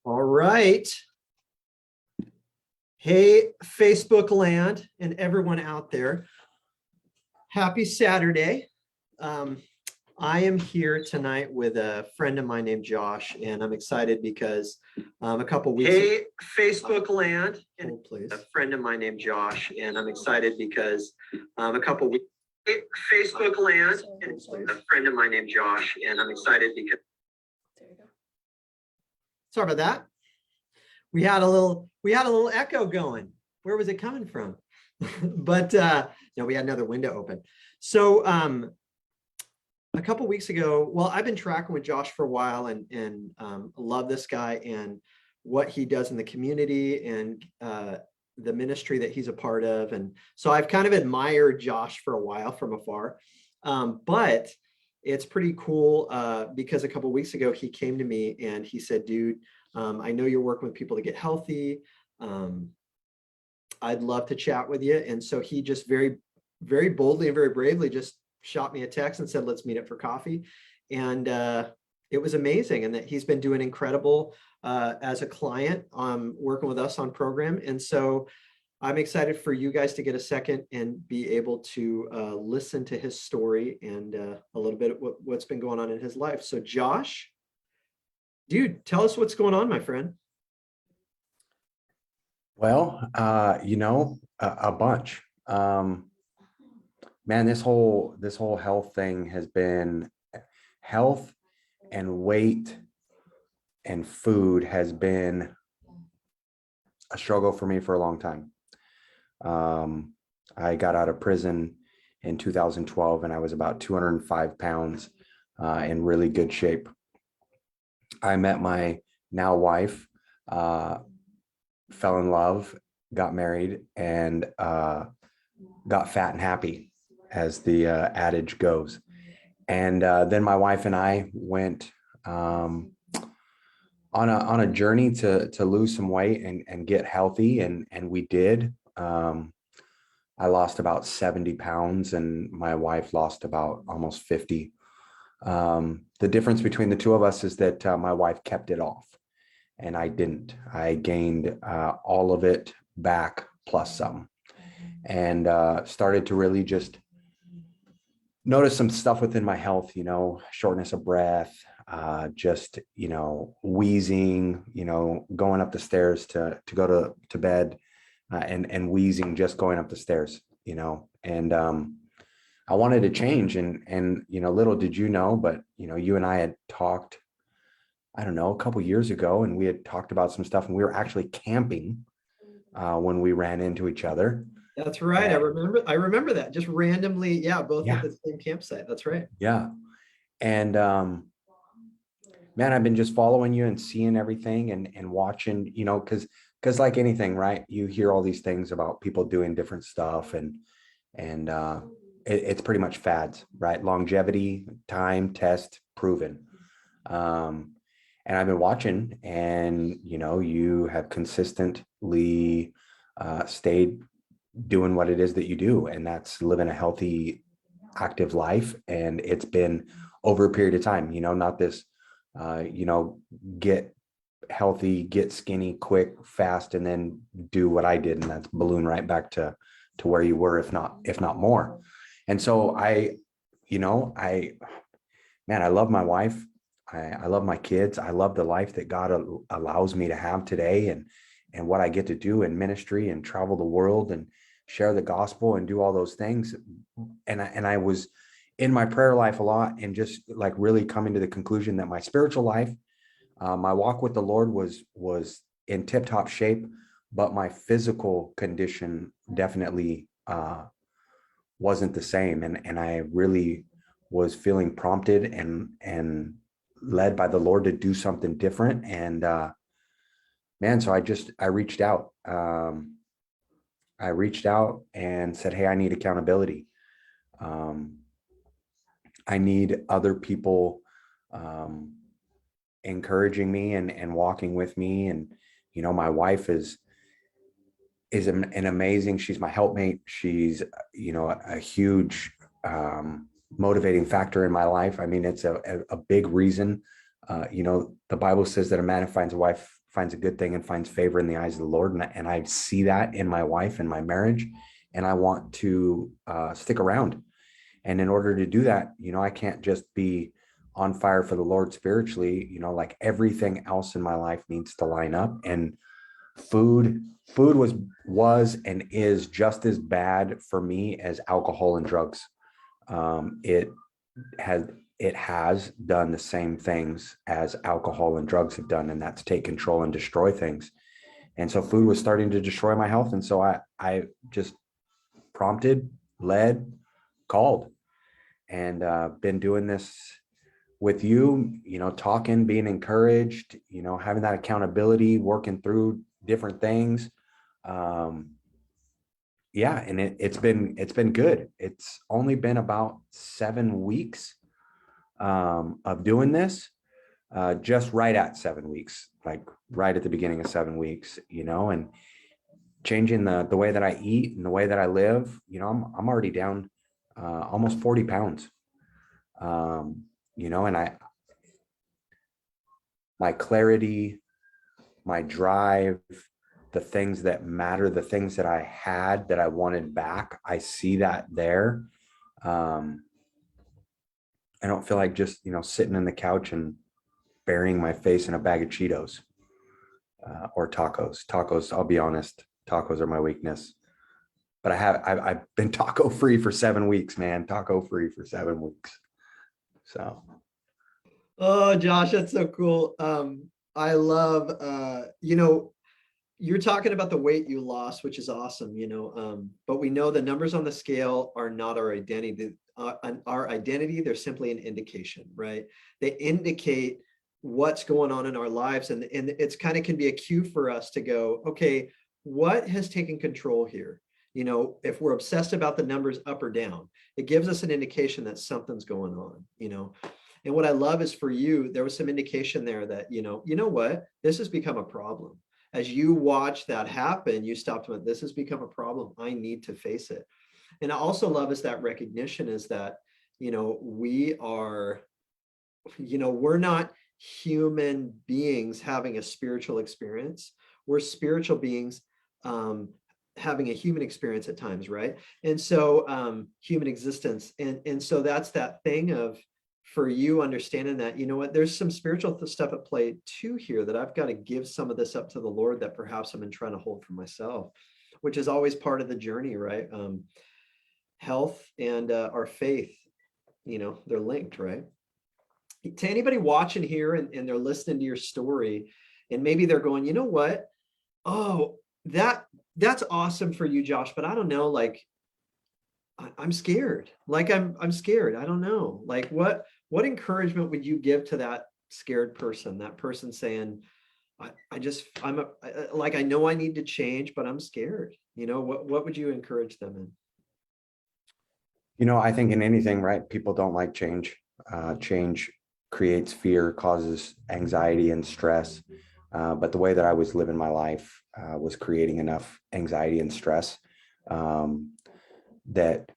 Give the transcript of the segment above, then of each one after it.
All right. Hey, Facebook land and everyone out there. Happy Saturday. I am here tonight with a friend of mine named Josh, and I'm excited because a couple weeks ago, Facebook land and a friend of mine named Josh, and I'm excited because a couple weeks Facebook land and a friend of mine named Josh, and I'm excited because there you go. Sorry about that. We had a little echo going. Where was it coming from? But no, we had another window open. So a couple weeks ago, well, I've been tracking with Josh for a while and love this guy and what he does in the community and the ministry that he's a part of. And so I've kind of admired Josh for a while from afar. But it's pretty cool because a couple weeks ago, he came to me and he said, dude, I know you're working with people to get healthy. I'd love to chat with you. And so he just very, very boldly and very bravely just shot me a text and said, let's meet up for coffee. And it was amazing. And that he's been doing incredible as a client working with us on program. And so I'm excited for you guys to get a second and be able to listen to his story and a little bit of what's been going on in his life. So Josh, dude, tell us what's going on, my friend. Well, a bunch. Man, this whole health thing has been health and weight and food has been a struggle for me for a long time. I got out of prison in 2012 and I was about 205 pounds in really good shape. I met my now wife, fell in love, got married, and got fat and happy, as the adage goes. And then my wife and I went on a journey to lose some weight and get healthy, and we did. I lost about 70 pounds, and my wife lost about almost 50. The difference between the two of us is that my wife kept it off and I didn't. I gained all of it back plus some, and started to really just notice some stuff within my health, shortness of breath, just, wheezing, going up the stairs to go to bed and wheezing just going up the stairs, and I wanted to change and little did you know, but you and I had talked, I don't know, a couple years ago, and we had talked about some stuff, and we were actually camping when we ran into each other. That's right. I remember that just randomly. Yeah. Both at the same campsite. That's right. Yeah. And man, I've been just following you and seeing everything and watching, because like anything, right? You hear all these things about people doing different stuff and it's pretty much fads, right? Longevity, time, test, proven. And I've been watching, and you have consistently stayed doing what it is that you do, and that's living a healthy, active life. And it's been over a period of time, not this, get healthy, get skinny, quick, fast, and then do what I did, and that's balloon right back to where you were, if not more. And so I love my wife. I love my kids. I love the life that God allows me to have today, and what I get to do in ministry and travel the world and share the gospel and do all those things. And I was in my prayer life a lot, and just like really coming to the conclusion that my spiritual life, my walk with the Lord was in tip-top shape, but my physical condition definitely wasn't the same. And I really was feeling prompted and led by the Lord to do something different. And man, so I reached out. I reached out and said, hey, I need accountability. I need other people encouraging me and walking with me. And, my wife is an amazing, she's my helpmate. She's, a huge motivating factor in my life. I mean, it's a big reason. The Bible says that a man finds a wife finds a good thing and finds favor in the eyes of the Lord. And I see that in my wife and my marriage, and I want to stick around. And in order to do that, I can't just be on fire for the Lord spiritually, like everything else in my life needs to line up. And food was and is just as bad for me as alcohol and drugs. It has done the same things as alcohol and drugs have done, and that's take control and destroy things. And so food was starting to destroy my health. And so I just prompted, led, called, and been doing this with you, talking, being encouraged, having that accountability, working through different things. Yeah, and it's been good. It's only been about 7 weeks of doing this, just right at 7 weeks, like right at the beginning of 7 weeks, and changing the way that I eat and the way that I live. I'm already down almost 40 pounds. And my clarity, my drive, the things that matter, the things that I had that I wanted back, I see that there. I don't feel like just, sitting in the couch and burying my face in a bag of Cheetos or tacos. Tacos, I'll be honest, tacos are my weakness. But I've been taco free for 7 weeks, man. Taco free for 7 weeks. So. Oh, Josh, that's so cool. I love, you're talking about the weight you lost, which is awesome, but we know the numbers on the scale are not our identity. Our identity, they're simply an indication, right? They indicate what's going on in our lives. And it's kind of can be a cue for us to go, okay, what has taken control here? If we're obsessed about the numbers up or down, it gives us an indication that something's going on, And what I love is for you, there was some indication there that, what, this has become a problem. As you watch that happen, you stopped and went, this has become a problem. I need to face it. And I also love is that recognition is that, we are, we're not human beings having a spiritual experience. We're spiritual beings having a human experience at times, right? And so human existence. And so that's that thing of, for you understanding that, there's some spiritual stuff at play too here that I've got to give some of this up to the Lord that perhaps I've been trying to hold for myself, which is always part of the journey, right? Health and our faith, they're linked, right? To anybody watching here and they're listening to your story and maybe they're going, what? Oh, that's awesome for you, Josh, but I don't know, like, I'm scared. Like I'm scared. I don't know. Like what encouragement would you give to that scared person, that person saying, I know I need to change, but I'm scared. What would you encourage them in? I think in anything, right? People don't like change. Change creates fear, causes anxiety and stress. But the way that I was living my life was creating enough anxiety and stress that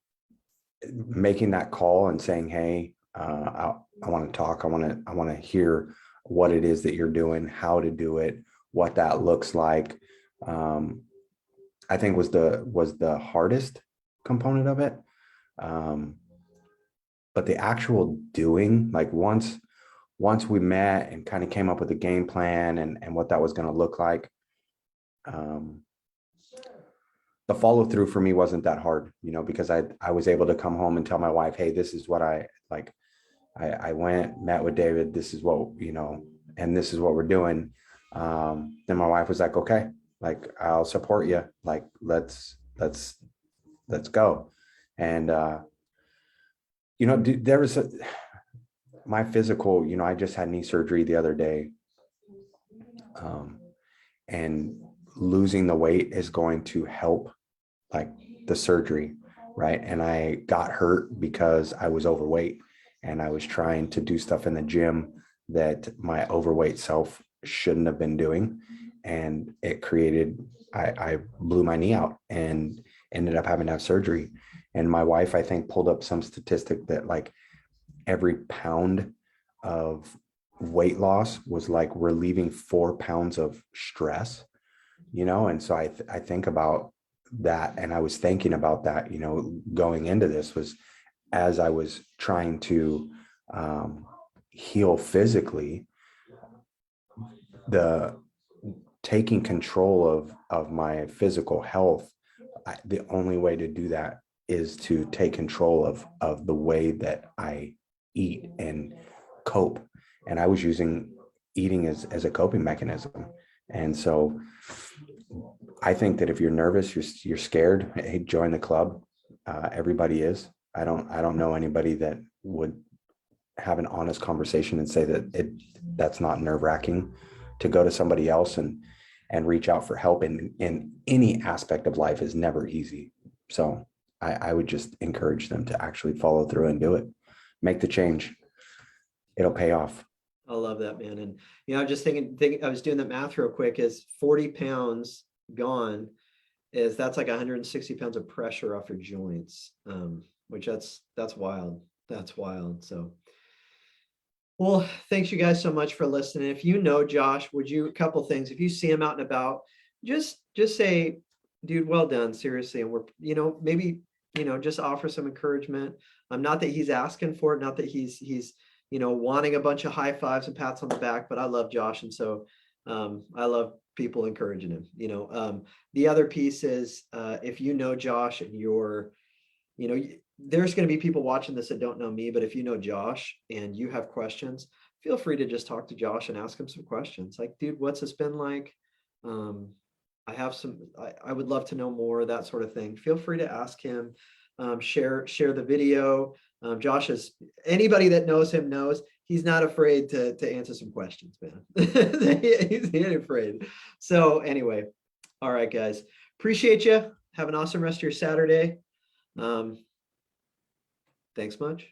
making that call and saying, hey, I want to talk. I want to hear what it is that you're doing, how to do it, what that looks like. I think was the hardest component of it. But the actual doing, like once we met and kind of came up with a game plan and what that was going to look like, the follow through for me wasn't that hard, because I was able to come home and tell my wife, hey, this is what I like. I went, met with David. This is what, and this is what we're doing. Then my wife was like, okay, like I'll support you. Like, let's go. And, there was my physical, I just had knee surgery the other day. And losing the weight is going to help like the surgery, right? And I got hurt because I was overweight and I was trying to do stuff in the gym that my overweight self shouldn't have been doing. And it created, I blew my knee out and ended up having to have surgery. And my wife, I think, pulled up some statistic that like every pound of weight loss was like relieving 4 pounds of stress, and so I think about that, and I was thinking about that, going into this, was as I was trying to heal physically, the taking control of my physical health. The only way to do that is to take control of the way that I eat and cope. And I was using eating as a coping mechanism. And so I think that if you're nervous, you're scared, hey, join the club. Everybody is. I don't know anybody that would have an honest conversation and say that that's not nerve-wracking to go to somebody else and reach out for help in any aspect of life is never easy. So I would just encourage them to actually follow through and do it. Make the change. It'll pay off. I love that, man. And, I'm just thinking, I was doing that math real quick, is 40 pounds gone, that's like 160 pounds of pressure off your joints, which that's wild. That's wild. So, well, thanks you guys so much for listening. If you know Josh, a couple things, if you see him out and about, just say, dude, well done, seriously. And we're, maybe, just offer some encouragement. Not that he's asking for it, not that he's wanting a bunch of high fives and pats on the back, but I love Josh. And so I love people encouraging him. The other piece is, if you know Josh and there's going to be people watching this that don't know me, but if you know Josh and you have questions, feel free to just talk to Josh and ask him some questions. Like, dude, what's this been like? I would love to know more, that sort of thing. Feel free to ask him, share the video. Josh is, anybody that knows him knows he's not afraid to answer some questions, man. He's not afraid. So anyway, all right, guys, appreciate you. Have an awesome rest of your Saturday. Thanks much.